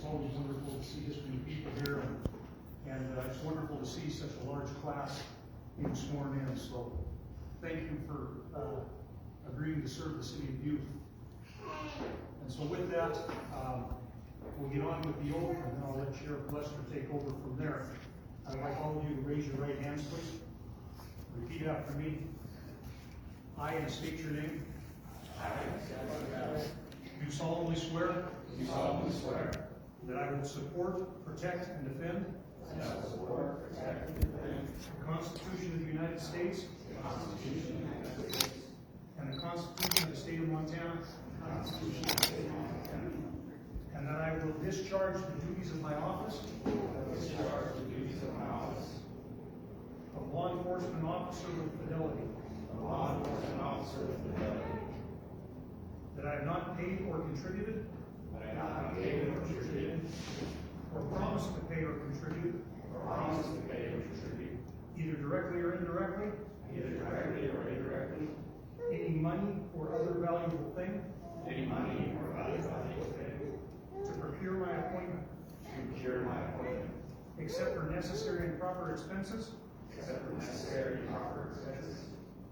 always wonderful to see this many people here, and it's wonderful to see such a large class being sworn in. So thank you for agreeing to serve the city of Butte. And so with that, we'll get on with the oath, and then I'll let Sheriff Lester take over from there. I'd like all of you to raise your right hands, please. Repeat after me. I, and state your name. Do solemnly swear. Do solemnly swear. That I will support, protect, and defend. That I will support, protect, and defend. The Constitution of the United States. The Constitution of the United States. And the Constitution of the State of Montana. The Constitution of the State of Montana. And that I will discharge the duties of my office. Discharge the duties of my office. Of law enforcement officer with fidelity. Of law enforcement officer with fidelity. That I have not paid or contributed. That I have not paid or contributed. Or promised to pay or contribute. Or promised to pay or contribute. Either directly or indirectly. Either directly or indirectly. Any money or other valuable thing. Any money or valuable thing. To procure my appointment. To procure my appointment. Except for necessary and proper expenses. Except for necessary and proper expenses.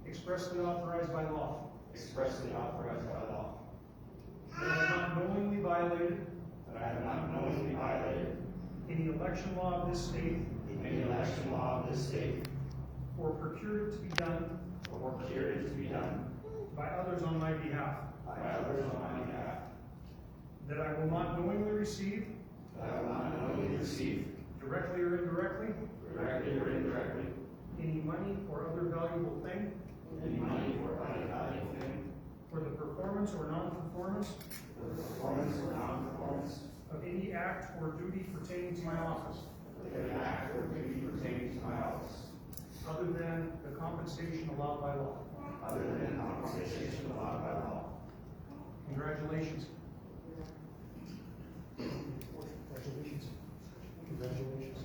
Expressly authorized by law. Expressly authorized by law. That I have not knowingly violated. That I have not knowingly violated. Any election law of this state. Any election law of this state. Or procured it to be done. Or procured it to be done. By others on my behalf. By others on my behalf. That I will not knowingly receive. That I will not knowingly receive. Directly or indirectly. Directly or indirectly. Any money or other valuable thing. Any money or other valuable thing. For the performance or non-performance. For the performance or non-performance. Of any act or duty pertaining to my office. Of any act or duty pertaining to my office. Other than the compensation allowed by law. Other than compensation allowed by law. Congratulations. Congratulations. Congratulations.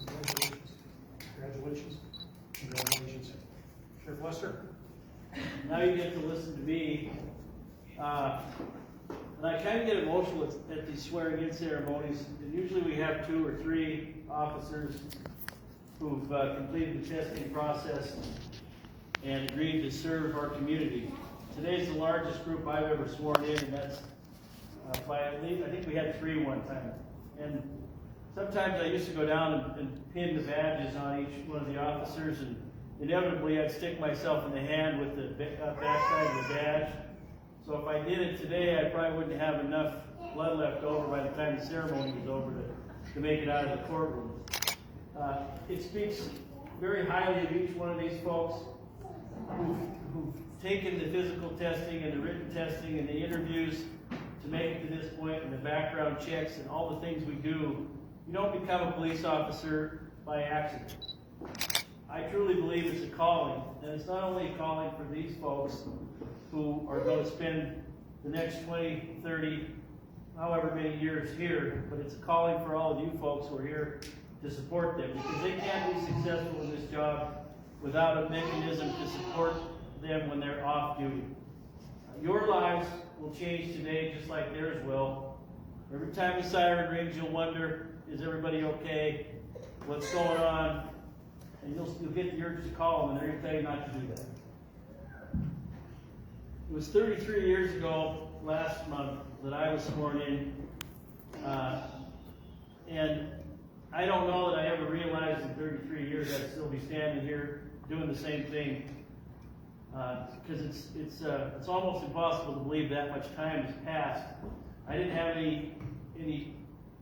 Congratulations. Congratulations. Congratulations. Sheriff Lester? Now you get to listen to me. And I kind of get emotional at these swearing-in ceremonies. And usually we have 2 or 3 officers who've completed the testing process and agreed to serve our community. Today's the largest group I've ever sworn in, and that's by at least, I think we had 3 one time. And sometimes I used to go down and pin the badges on each one of the officers, and inevitably I'd stick myself in the hand with the backside of the badge. So if I did it today, I probably wouldn't have enough blood left over by the time the ceremony was over to make it out of the courtroom. It speaks very highly of each one of these folks who've taken the physical testing and the written testing and the interviews to make it to this point, and the background checks and all the things we do. You don't become a police officer by accident. I truly believe it's a calling, and it's not only a calling for these folks who are going to spend the next 20, 30, however many years here, but it's a calling for all of you folks who are here to support them, because they can't be successful in this job without a mechanism to support them when they're off duty. Your lives will change today just like theirs will. Every time the siren rings, you'll wonder, is everybody okay? What's going on? And you'll get the urge to call them, and they're going to tell you not to do that. It was 33 years ago, last month, that I was sworn in. And I don't know that I ever realized in 33 years I'd still be standing here doing the same thing. Because it's almost impossible to believe that much time has passed. I didn't have any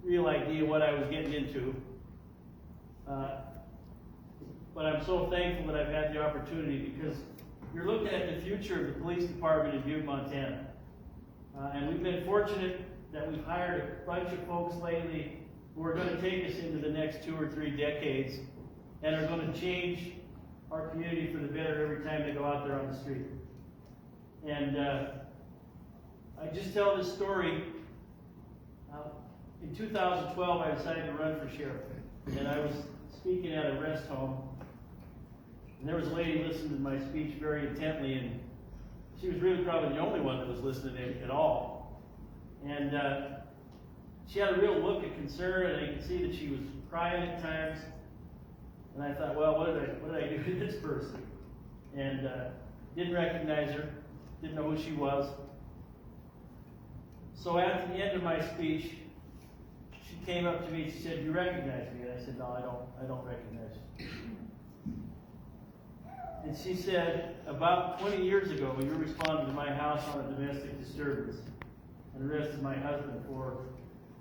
real idea what I was getting into. But I'm so thankful that I've had the opportunity, because you're looking at the future of the police department in Butte, Montana. And we've been fortunate that we've hired a bunch of folks lately who are going to take us into the next 2 or 3 decades and are going to change our community for the better every time they go out there on the street. And I just tell this story. In 2012, I decided to run for sheriff, and I was speaking at a rest home, and there was a lady listening to my speech very intently, and she was really probably the only one that was listening at all. And she had a real look of concern, and I could see that she was crying at times. And I thought, well, what did I do to this person? And didn't recognize her, didn't know who she was. So at the end of my speech, she came up to me and she said, "You recognize me?" And I said, "No, I don't recognize you." And she said, "About 20 years ago, you responded to my house on a domestic disturbance and arrested my husband for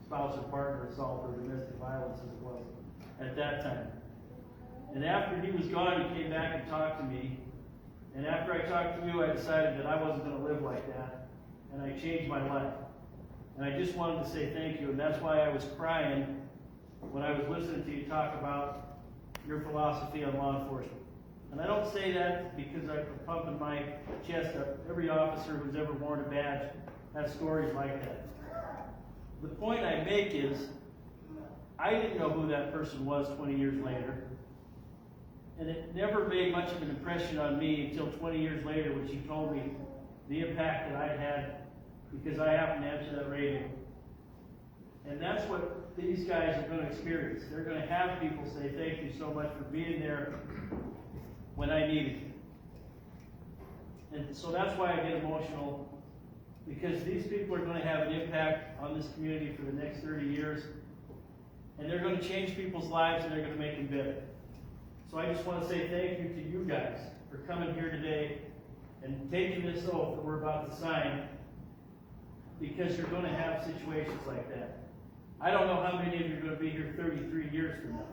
spouse or partner assault or domestic violence as it was at that time. And after he was gone, he came back and talked to me. And after I talked to you, I decided that I wasn't going to live like that. And I changed my life. And I just wanted to say thank you. And that's why I was crying when I was listening to you talk about your philosophy on law enforcement. And I don't say that because I'm pumping my chest up. Every officer who's ever worn a badge has stories like that. The point I make is, I didn't know who that person was 20 years later. And it never made much of an impression on me until 20 years later when she told me the impact that I'd had because I happened to answer that radio. And that's what these guys are going to experience. They're going to have people say, "Thank you so much for being there when I needed you." And so that's why I get emotional, because these people are going to have an impact on this community for the next 30 years. And they're going to change people's lives and they're going to make them better. So I just want to say thank you to you guys for coming here today and taking this oath that we're about to sign, because you're going to have situations like that. I don't know how many of you are going to be here 33 years from now.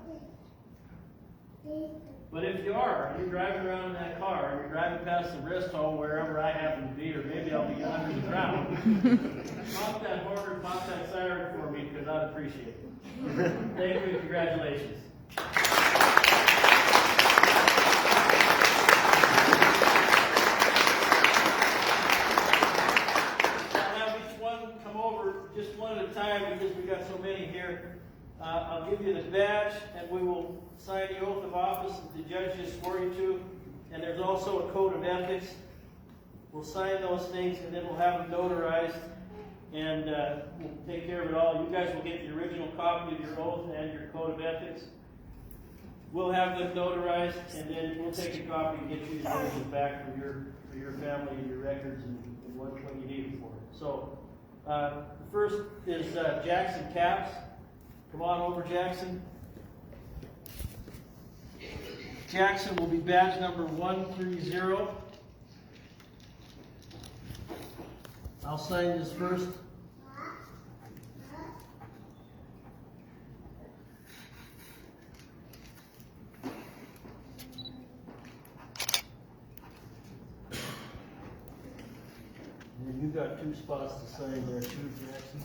But if you are, you're driving around in that car, and you're driving past the rest home, wherever I happen to be, or maybe I'll be under the ground, pop that horn or pop that siren for me, because I'd appreciate it. Thank you and congratulations. Just one at a time, because we've got so many here. I'll give you the badge, and we will sign the oath of office that the judge just swore you to. And there's also a code of ethics. We'll sign those things, and then we'll have them notarized, and we'll take care of it all. You guys will get the original copy of your oath and your code of ethics. We'll have them notarized, and then we'll take a copy and get you the original back for your family and your records and what you need it for. So. The first is Jackson Kappes. Come on over, Jackson. Jackson will be badge number 130. I'll sign this first. And you've got 2 spots to sign there too, Jackson.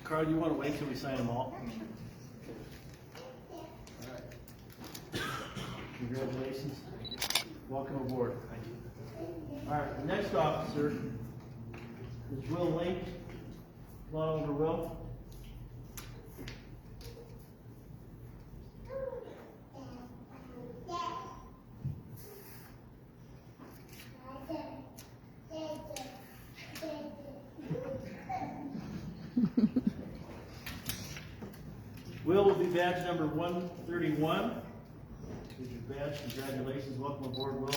Carl, do you want to wait till we sign them all? All right. Congratulations. Welcome aboard. Thank you. All right, the next officer is Will Link. Come on over, Will. Will be badge number 131. Here's your badge. Congratulations. Welcome aboard, Will.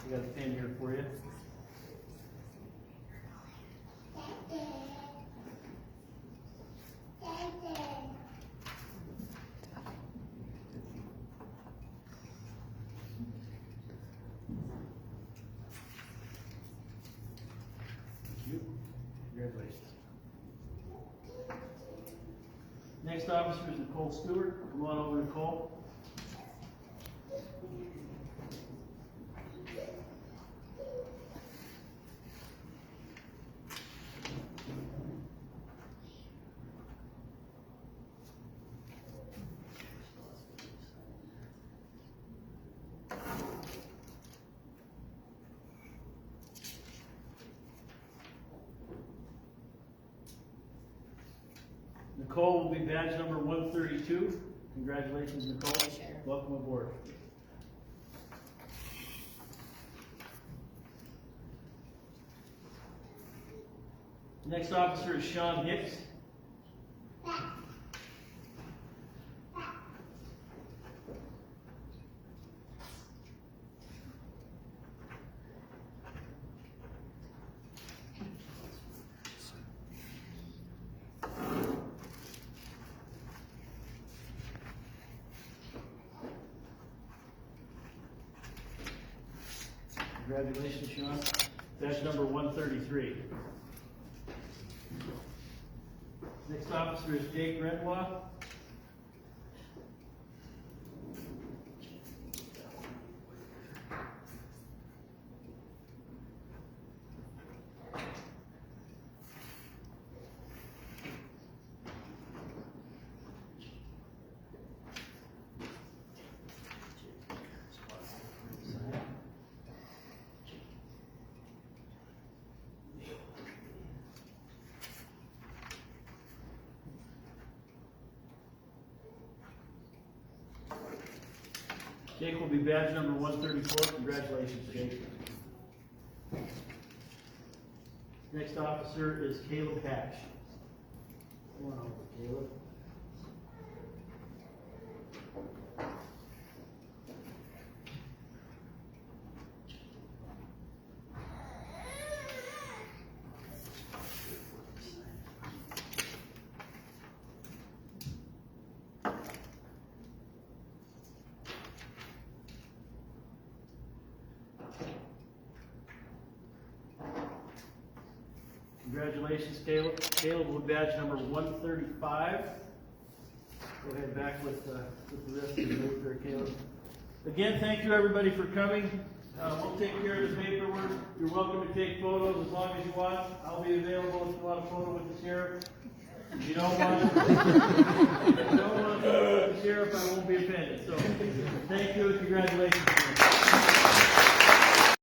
We got a pin here for you. Congratulations. Next officer is Nicole Stewart. Come on over, Nicole. Nicole will be badge number 132. Congratulations, Nicole. Welcome aboard. Next officer is Shon Hicks. Congratulations, Shon. Badge number 133. Next officer is Jake Renouard. Jake will be badge number 134. Congratulations, Jake. Next officer is Caleb Hash. Come on over, Caleb. Congratulations, Caleb. Caleb will badge number 135. Go ahead back with the rest of the group there, Caleb. Again, thank you everybody for coming. We'll take care of the paperwork. You're welcome to take photos as long as you want. I'll be available if you want a photo with the sheriff. If you don't want a photo with the sheriff, I won't be offended. So, thank you and congratulations.